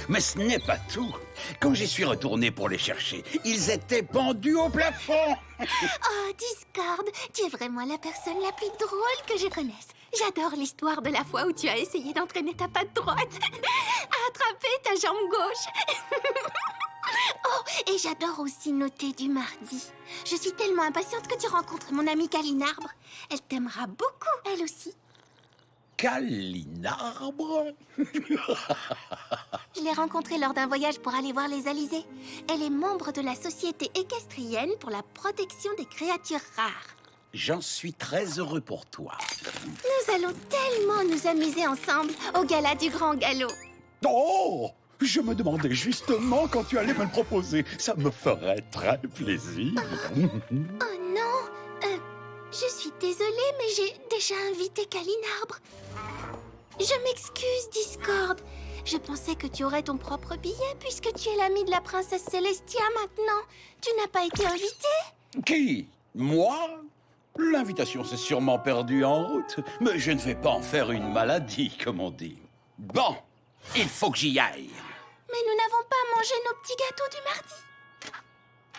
Mais ce n'est pas tout. Quand j'y suis retourné pour les chercher, ils étaient pendus au plafond. Oh, Discord, tu es vraiment la personne la plus drôle que je connaisse. J'adore l'histoire de la fois où tu as essayé d'entraîner ta patte droite à attraper ta jambe gauche. Oh, et j'adore aussi noter du mardi. Je suis tellement impatiente que tu rencontres mon amie Calinarbre. Elle t'aimera beaucoup, elle aussi. Calinarbre? Je l'ai rencontrée lors d'un voyage pour aller voir les alizés. Elle est membre de la Société équestrienne pour la protection des créatures rares. J'en suis très heureux pour toi. Nous allons tellement nous amuser ensemble au gala du Grand Galop. Oh! Je me demandais justement quand tu allais me le proposer. Ça me ferait très plaisir. Oh non, je suis désolée, mais j'ai déjà invité Calinarbre. Je m'excuse, Discord. Je pensais que tu aurais ton propre billet puisque tu es l'ami de la princesse Célestia maintenant. Tu n'as pas été invité? Qui? Moi? L'invitation s'est sûrement perdue en route, mais je ne vais pas en faire une maladie, comme on dit. Bon, il faut que j'y aille. Mais nous n'avons pas mangé nos petits gâteaux du mardi.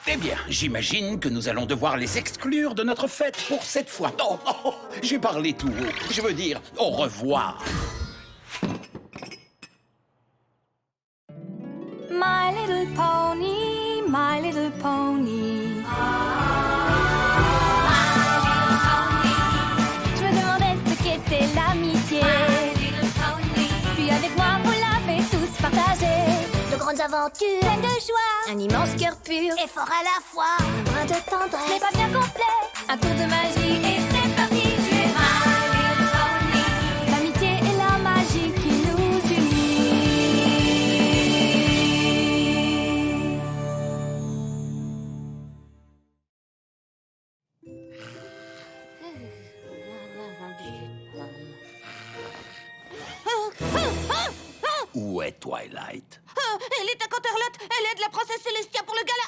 Eh bien, j'imagine que nous allons devoir les exclure de notre fête pour cette fois. Oh, j'ai parlé tout haut. Je veux dire, au revoir. My little pony, my little pony. Je me demandais ce qu'était l'amitié. Puis avec moi, vous l'avez tous partagé. De grandes aventures, Pleine de joie, un immense cœur pur, et fort à la fois. un brin de tendresse. Mais pas bien complexe, un tour de magie et c'est parti. Tu es my little pony. L'amitié et la magie qui nous unit. Où est Twilight? Elle est à Canterlot. Elle aide la princesse Célestia pour le gala.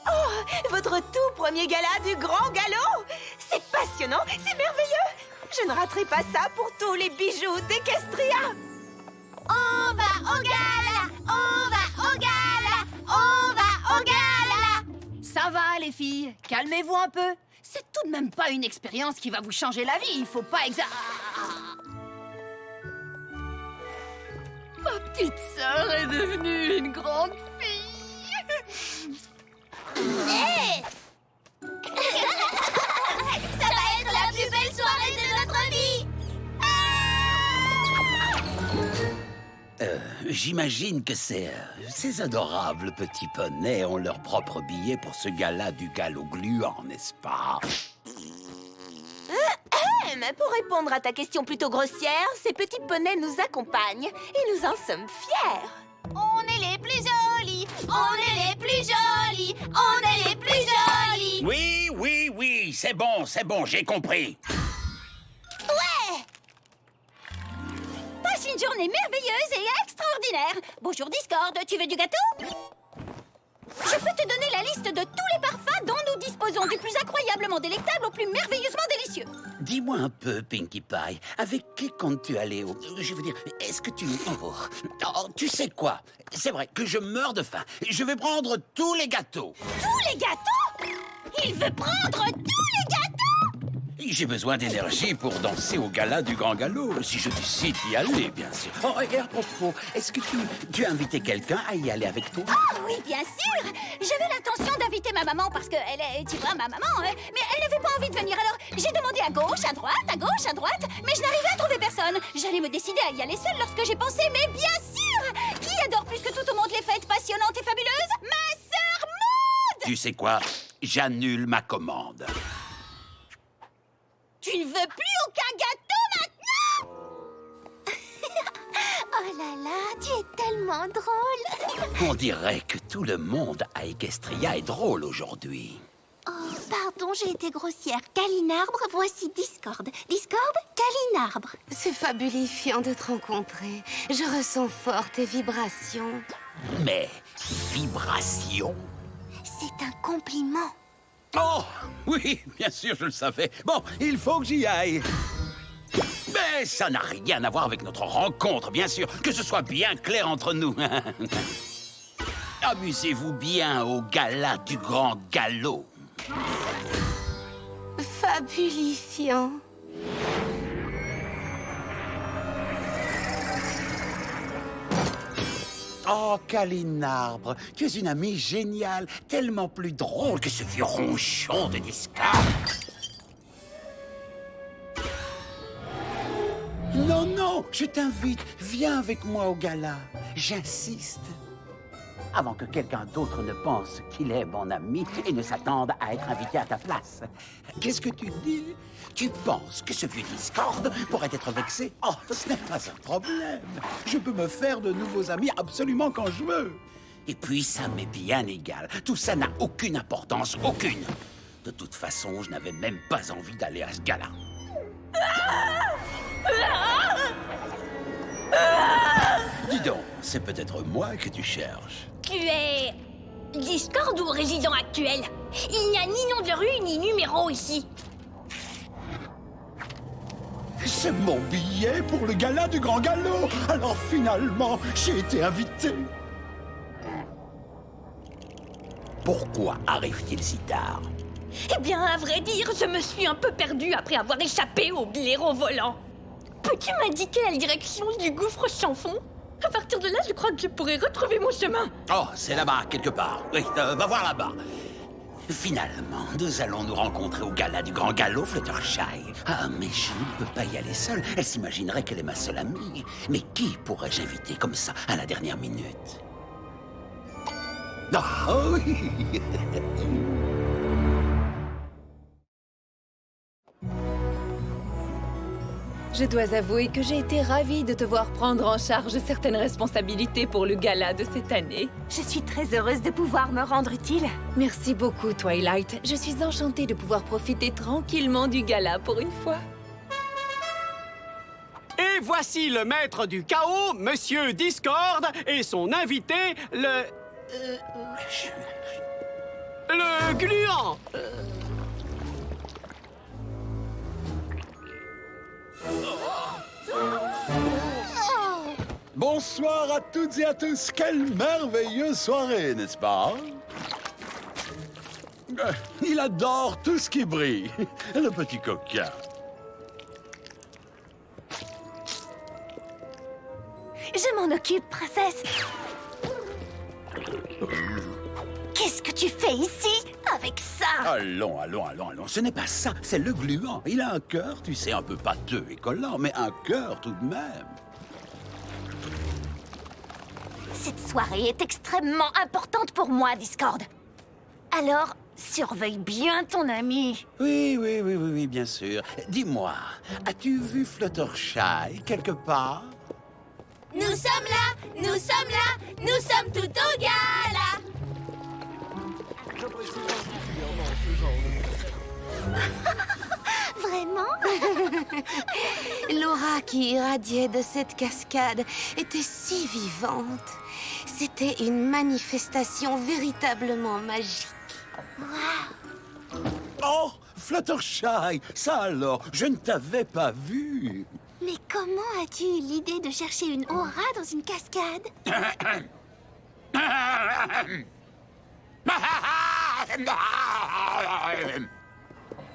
Oh, votre tout premier gala du Grand Galop! C'est passionnant, c'est merveilleux! Je ne raterai pas ça pour tous les bijoux d'Equestria! On va au gala, on va au gala, on va au gala. Ça va, les filles, calmez-vous un peu. C'est tout de même pas une expérience qui va vous changer la vie. Il faut pas Ma petite sœur est devenue une grande fille. Hey ça va être la plus belle soirée de notre vie. J'imagine que ces adorables petits poneys ont leur propre billet pour ce gala du galop gluant, n'est-ce pas? Mais pour répondre à ta question plutôt grossière, ces petits poneys nous accompagnent et nous en sommes fiers. On est les plus jolis, on est les plus jolis, on est les plus jolis. Oui, c'est bon, j'ai compris. Ouais. Passe une journée merveilleuse et extraordinaire. Bonjour Discord, tu veux du gâteau? Je peux te donner la liste de tous les parfums dont nous disposons, du plus incroyablement délectable au plus merveilleusement délicieux. Dis-moi un peu, Pinkie Pie, avec qui comptes-tu aller Je veux dire, est-ce que tu... Oh, tu sais quoi? C'est vrai que je meurs de faim. Je vais prendre tous les gâteaux. Tous les gâteaux? Il veut prendre tous les gâteaux? J'ai besoin d'énergie pour danser au gala du Grand Galop, si je décide d'y aller, bien sûr. Oh, et à propos, est-ce que tu as invité quelqu'un à y aller avec toi? Ah oui, bien sûr. J'avais l'intention d'inviter ma maman parce qu'elle est, tu vois, ma maman, mais elle n'avait pas envie de venir. Alors, j'ai demandé à gauche, à droite, mais je n'arrivais à trouver personne. J'allais me décider à y aller seule lorsque j'ai pensé, mais bien sûr! Qui adore plus que tout au monde les fêtes passionnantes et fabuleuses? Ma sœur Maud! Tu sais quoi? J'annule ma commande. Tu ne veux plus aucun gâteau maintenant? Oh là là, tu es tellement drôle. On dirait que tout le monde à Equestria est drôle aujourd'hui. Oh, pardon, j'ai été grossière. Calinarbre, voici Discord. Discord, Calinarbre. C'est fabulifiant de te rencontrer. Je ressens fort tes vibrations. Mais vibration? C'est un compliment. Oh, oui, bien sûr, je le savais. Bon, il faut que j'y aille. Mais ça n'a rien à voir avec notre rencontre, bien sûr. Que ce soit bien clair entre nous. Amusez-vous bien au gala du grand galop. Fabulifiant. Oh, Calinarbre, tu es une amie géniale, tellement plus drôle que ce vieux ronchon de Discard. Non, non, je t'invite, viens avec moi au gala. J'insiste. Avant que quelqu'un d'autre ne pense qu'il est mon ami et ne s'attende à être invité à ta place. Qu'est-ce que tu dis? Tu penses que ce vieux Discord pourrait être vexé? Oh, ce n'est pas un problème. Je peux me faire de nouveaux amis absolument quand je veux. Et puis, ça m'est bien égal. Tout ça n'a aucune importance, aucune. De toute façon, je n'avais même pas envie d'aller à ce gala. Dis donc, c'est peut-être moi que tu cherches. Tu es... Discord ou résident actuel? Il n'y a ni nom de rue ni numéro ici. C'est mon billet pour le gala du Grand Galop. Alors finalement, j'ai été invité. Pourquoi arrive-t-il si tard? Eh bien, à vrai dire, je me suis un peu perdue après avoir échappé au blaireau volant. Peux-tu m'indiquer la direction du gouffre sans fond? À partir de là, je crois que je pourrais retrouver mon chemin. Oh, c'est là-bas, quelque part. Oui, va voir là-bas. Finalement, nous allons nous rencontrer au gala du Grand Galop, Fluttershy. Ah, mais je ne peux pas y aller seule. Elle s'imaginerait qu'elle est ma seule amie. Mais qui pourrais-je inviter comme ça, à la dernière minute? Ah, oui. Je dois avouer que j'ai été ravie de te voir prendre en charge certaines responsabilités pour le gala de cette année. Je suis très heureuse de pouvoir me rendre utile. Merci beaucoup, Twilight. Je suis enchantée de pouvoir profiter tranquillement du gala pour une fois. Et voici le maître du chaos, Monsieur Discord, et son invité, le gluant. Bonsoir à toutes et à tous. Quelle merveilleuse soirée, n'est-ce pas? Il adore tout ce qui brille. Le petit coquin. Je m'en occupe, princesse. Qu'est-ce que tu fais ici avec ça? Allons. Ce n'est pas ça, c'est le gluant. Il a un cœur, tu sais, un peu pâteux et collant, mais un cœur tout de même. Cette soirée est extrêmement importante pour moi, Discord. Alors, surveille bien ton ami. Oui, bien sûr. Dis-moi, as-tu vu Fluttershy quelque part? Nous sommes là, nous sommes tout au gala. Vraiment? L'aura qui irradiait de cette cascade était si vivante. C'était une manifestation véritablement magique. Oh, Fluttershy, ça alors, je ne t'avais pas vu. Mais comment as-tu eu l'idée de chercher une aura dans une cascade?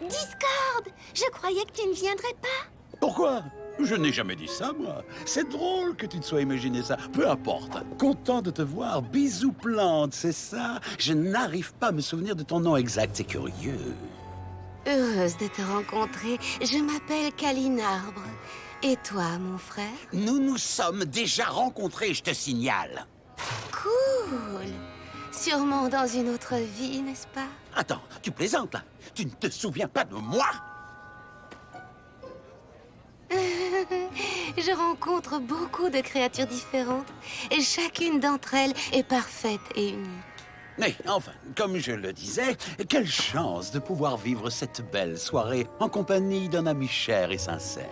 Discord! Je croyais que tu ne viendrais pas. Pourquoi? Je n'ai jamais dit ça, moi. C'est drôle que tu te sois imaginé ça. Peu importe. Content de te voir. Bisous plante, c'est ça? Je n'arrive pas à me souvenir de ton nom exact. C'est curieux. Heureuse de te rencontrer. Je m'appelle Calinarbre. Et toi, mon frère? Nous nous sommes déjà rencontrés, je te signale. Cool. Sûrement dans une autre vie, n'est-ce pas? Attends, tu plaisantes, là? Tu ne te souviens pas de moi? Je rencontre beaucoup de créatures différentes. Et chacune d'entre elles est parfaite et unique. Mais enfin, comme je le disais, quelle chance de pouvoir vivre cette belle soirée en compagnie d'un ami cher et sincère.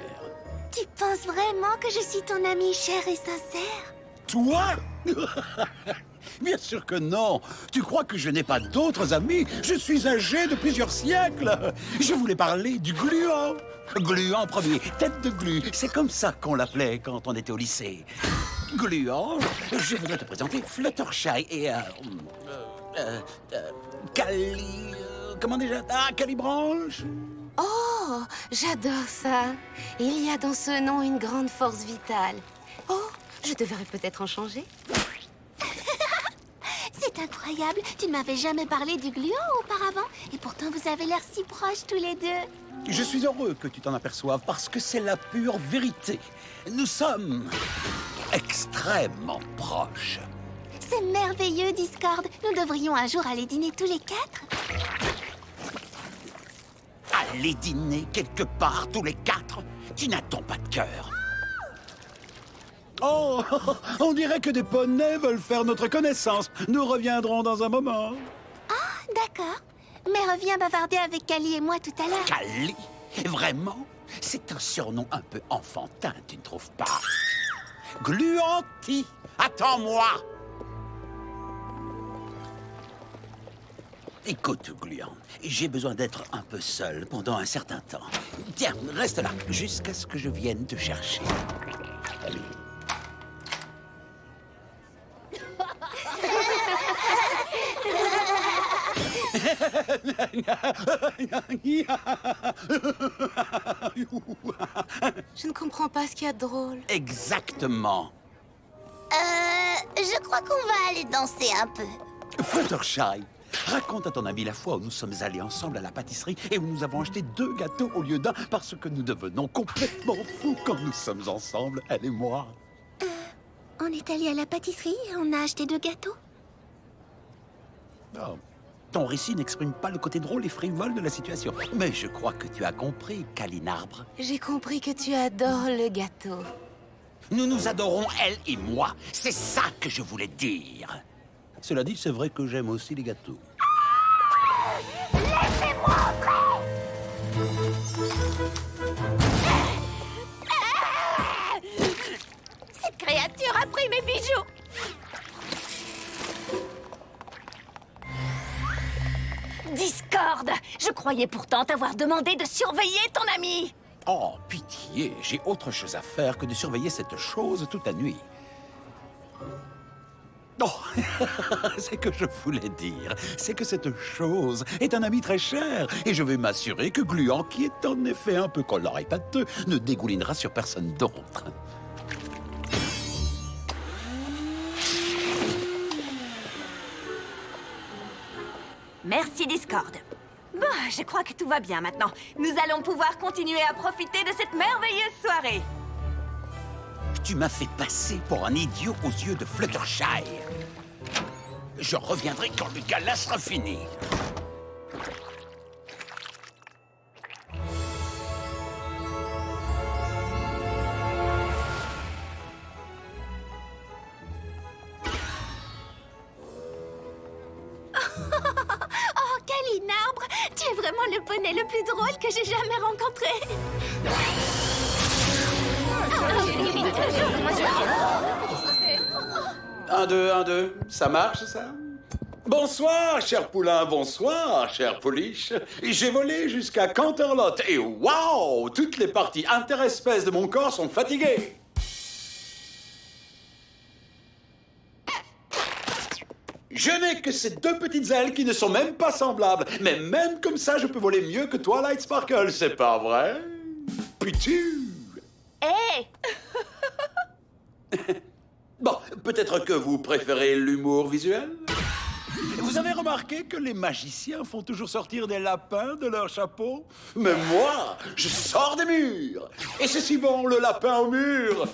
Tu penses vraiment que je suis ton ami cher et sincère? Toi? Bien sûr que non. Tu crois que je n'ai pas d'autres amis? Je suis âgé de plusieurs siècles. Je voulais parler du gluant. Gluant premier, tête de glu. C'est comme ça qu'on l'appelait quand on était au lycée. Gluant, je voudrais te présenter Fluttershy et... comment déjà? Ah, Calibranche. Oh, j'adore ça. Il y a dans ce nom une grande force vitale. Oh, je devrais peut-être en changer. C'est incroyable, tu ne m'avais jamais parlé du gluant auparavant. Et pourtant, vous avez l'air si proches tous les deux. Je suis heureux que tu t'en aperçoives parce que c'est la pure vérité. Nous sommes extrêmement proches. C'est merveilleux, Discord. Nous devrions un jour aller dîner tous les quatre. Aller dîner quelque part tous les quatre? Tu n'as-t-on pas de cœur? Oh, on dirait que des poneys veulent faire notre connaissance. Nous reviendrons dans un moment. D'accord. Mais reviens bavarder avec Kali et moi tout à l'heure. Kali? Vraiment? C'est un surnom un peu enfantin, tu ne trouves pas? Gluanti, attends-moi! Écoute, Gluant, j'ai besoin d'être un peu seul pendant un certain temps. Tiens, reste là, jusqu'à ce que je vienne te chercher. Je ne comprends pas ce qu'il y a de drôle. Exactement. Je crois qu'on va aller danser un peu. Fluttershy, raconte à ton ami la fois où nous sommes allés ensemble à la pâtisserie et où nous avons acheté 2 gâteaux au lieu d'un parce que nous devenons complètement fous quand nous sommes ensemble, elle et moi. On est allé à la pâtisserie et on a acheté 2 gâteaux. Oh. Ton récit n'exprime pas le côté drôle et frivole de la situation. Mais je crois que tu as compris, Calinarbre. J'ai compris que tu adores le gâteau. Nous nous adorons, elle et moi. C'est ça que je voulais dire. Cela dit, c'est vrai que j'aime aussi les gâteaux. Cette créature a pris mes bijoux. Discord, je croyais pourtant t'avoir demandé de surveiller ton ami. Oh, pitié, j'ai autre chose à faire que de surveiller cette chose toute la nuit. Oh, c'est que je voulais dire, c'est que cette chose est un ami très cher, et je vais m'assurer que Gluant, qui est en effet un peu collant et pâteux, ne dégoulinera sur personne d'autre. Merci, Discord. Bon, je crois que tout va bien maintenant. Nous allons pouvoir continuer à profiter de cette merveilleuse soirée. Tu m'as fait passer pour un idiot aux yeux de Fluttershy. Je reviendrai quand le gala sera fini. Oh, Calinarbre, tu es vraiment le poney le plus drôle que j'ai jamais rencontré. 1, 2, 1, 2. Ça marche, ça? Bonsoir, cher poulain, bonsoir, cher pouliche. J'ai volé jusqu'à Canterlot et waouh, toutes les parties interespèces de mon corps sont fatiguées. Je n'ai que ces 2 petites ailes qui ne sont même pas semblables. Mais même comme ça, je peux voler mieux que toi, Light Sparkle, c'est pas vrai? Putain! Hé! Bon, peut-être que vous préférez l'humour visuel? Vous avez remarqué que les magiciens font toujours sortir des lapins de leur chapeau? Mais moi, je sors des murs! Et c'est si bon, le lapin au mur!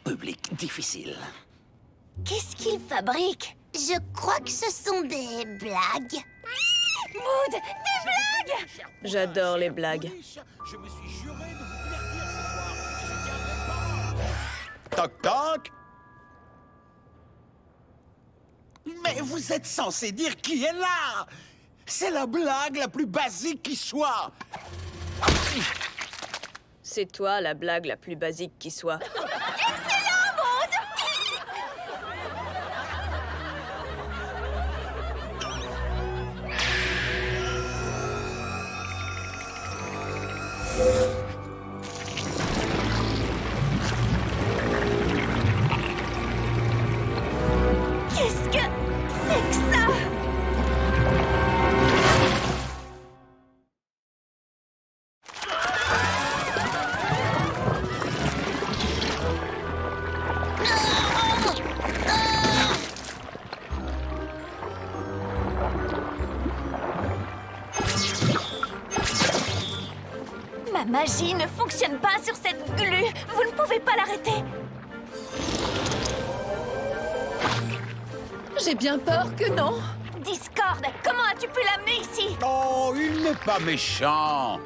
Public difficile. Qu'est-ce qu'il fabrique? Je crois que ce sont des blagues. Mood, des blagues! J'adore les blagues. Je me suis juré de vous divertir ce soir. Je tiendrai pas. Toc toc! Mais vous êtes censé dire qui est là? C'est la blague la plus basique qui soit. C'est toi la blague la plus basique qui soit. La magie ne fonctionne pas sur cette glu. Vous ne pouvez pas l'arrêter. J'ai bien peur que non. Discord, comment as-tu pu l'amener ici? Oh, il n'est pas méchant.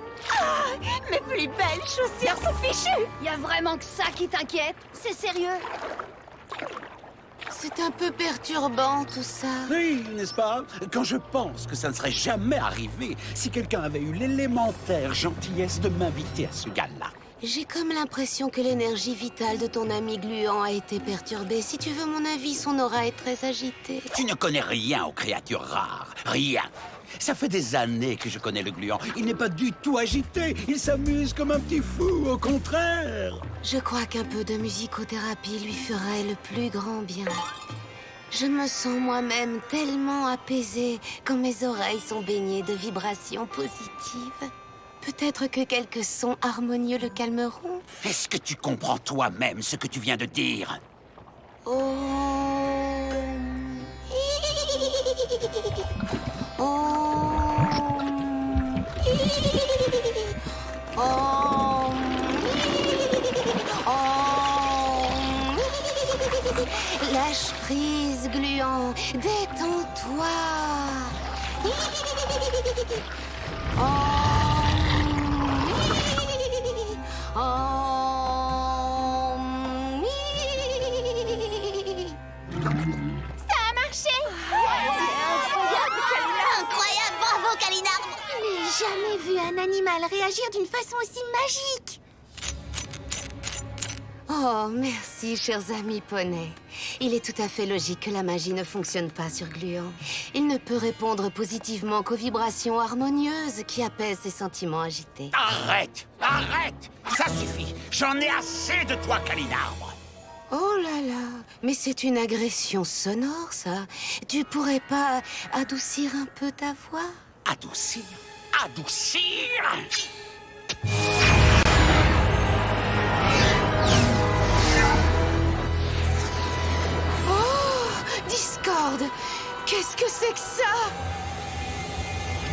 Mes plus belles chaussures sont fichues. Y a vraiment que ça qui t'inquiète? C'est sérieux? C'est un peu perturbant tout ça. Oui, n'est-ce pas? Quand je pense que ça ne serait jamais arrivé si quelqu'un avait eu l'élémentaire gentillesse de m'inviter à ce gala. J'ai comme l'impression que l'énergie vitale de ton ami Gluant a été perturbée. Si tu veux mon avis, son aura est très agitée. Tu ne connais rien aux créatures rares. Rien. Ça fait des années que je connais le Gluant. Il n'est pas du tout agité. Il s'amuse comme un petit fou, au contraire. Je crois qu'un peu de musicothérapie lui ferait le plus grand bien. Je me sens moi-même tellement apaisée quand mes oreilles sont baignées de vibrations positives. Peut-être que quelques sons harmonieux le calmeront. Est-ce que tu comprends toi-même ce que tu viens de dire? Oh. Oh. Oh. Oh. Lâche prise, Gluant. Détends-toi. Oh. Ça a marché! Incroyable! Bravo, Kalinarbre! Je n'ai jamais vu un animal réagir d'une façon aussi magique! Oh, merci, chers amis poneys. Il est tout à fait logique que la magie ne fonctionne pas sur Gluant. Il ne peut répondre positivement qu'aux vibrations harmonieuses qui apaisent ses sentiments agités. Arrête! Arrête! Ça suffit! J'en ai assez de toi, Kalinarbre! Oh là là, mais c'est une agression sonore, ça. Tu pourrais pas adoucir un peu ta voix? Adoucir! Adoucir! Discord! Qu'est-ce que c'est que ça?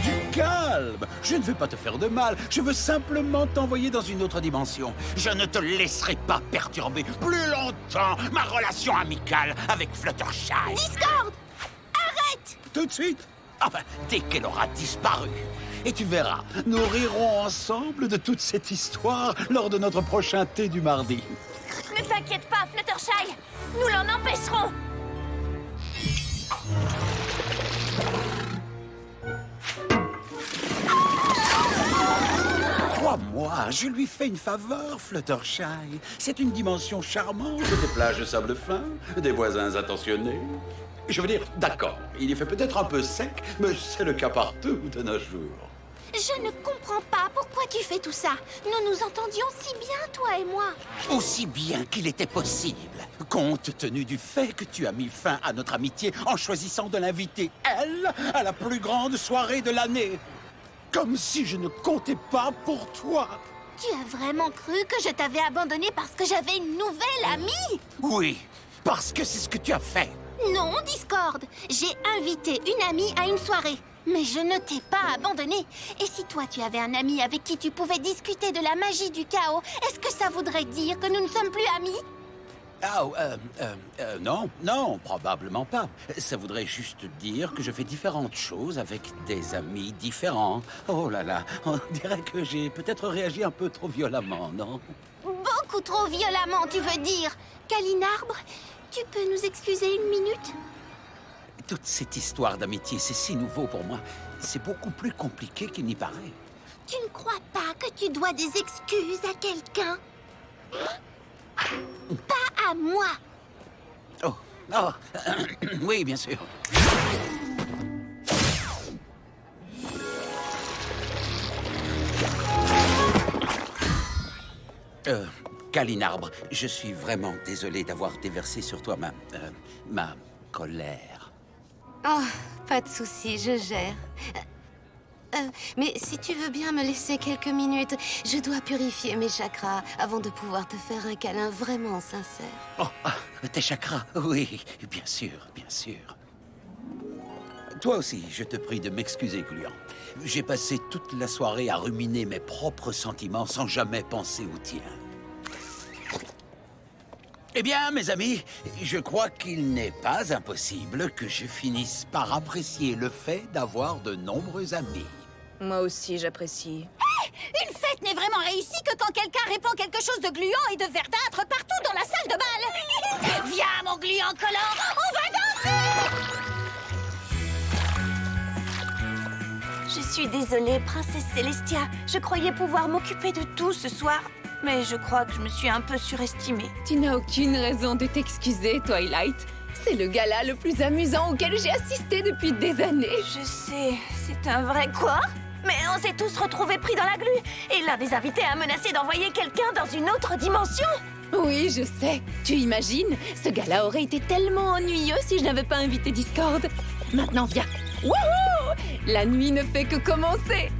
Du calme! Je ne veux pas te faire de mal. Je veux simplement t'envoyer dans une autre dimension. Je ne te laisserai pas perturber plus longtemps ma relation amicale avec Fluttershy. Discord! Arrête! Tout de suite? Enfin, dès qu'elle aura disparu. Et tu verras, nous rirons ensemble de toute cette histoire lors de notre prochain thé du mardi. Ne t'inquiète pas, Fluttershy. Nous l'en empêcherons. Crois-moi, je lui fais une faveur, Fluttershy. C'est une dimension charmante, des plages de sable fin, des voisins attentionnés. Je veux dire, d'accord, il y fait peut-être un peu sec, mais c'est le cas partout de nos jours. Je ne comprends pas pourquoi tu fais tout ça. Nous nous entendions si bien, toi et moi. Aussi bien qu'il était possible, compte tenu du fait que tu as mis fin à notre amitié en choisissant de l'inviter, elle, à la plus grande soirée de l'année. Comme si je ne comptais pas pour toi. Tu as vraiment cru que je t'avais abandonné parce que j'avais une nouvelle amie? Oui, parce que c'est ce que tu as fait. Non, Discord. J'ai invité une amie à une soirée. Mais je ne t'ai pas abandonné. Et si toi, tu avais un ami avec qui tu pouvais discuter de la magie du chaos, est-ce que ça voudrait dire que nous ne sommes plus amis? Non, probablement pas. Ça voudrait juste dire que je fais différentes choses avec des amis différents. Oh là là, on dirait que j'ai peut-être réagi un peu trop violemment, non? Beaucoup trop violemment, tu veux dire. Kalinarbre, tu peux nous excuser une minute? Toute cette histoire d'amitié, c'est si nouveau pour moi. C'est beaucoup plus compliqué qu'il n'y paraît. Tu ne crois pas que tu dois des excuses à quelqu'un? Pas à moi. Oui, bien sûr. Kalinarbre, je suis vraiment désolé d'avoir déversé sur toi ma colère. Oh, pas de souci, je gère. Mais si tu veux bien me laisser quelques minutes, je dois purifier mes chakras avant de pouvoir te faire un câlin vraiment sincère. Oh, tes chakras, oui, bien sûr, bien sûr. Toi aussi, je te prie de m'excuser, Gluant. J'ai passé toute la soirée à ruminer mes propres sentiments sans jamais penser aux tiens. Eh bien, mes amis, je crois qu'il n'est pas impossible que je finisse par apprécier le fait d'avoir de nombreux amis. Moi aussi, j'apprécie. Une fête n'est vraiment réussie que quand quelqu'un répand quelque chose de gluant et de verdâtre partout dans la salle de bal. Viens, mon gluant collant, on va danser! Je suis désolée, princesse Célestia. Je croyais pouvoir m'occuper de tout ce soir. Mais je crois que je me suis un peu surestimée. Tu n'as aucune raison de t'excuser, Twilight. C'est le gala le plus amusant auquel j'ai assisté depuis des années. Je sais, c'est un vrai quoi? Mais on s'est tous retrouvés pris dans la glu. Et l'un des invités a menacé d'envoyer quelqu'un dans une autre dimension. Oui, je sais. Tu imagines? Ce gala aurait été tellement ennuyeux si je n'avais pas invité Discord. Maintenant, viens. Wouhou! La nuit ne fait que commencer.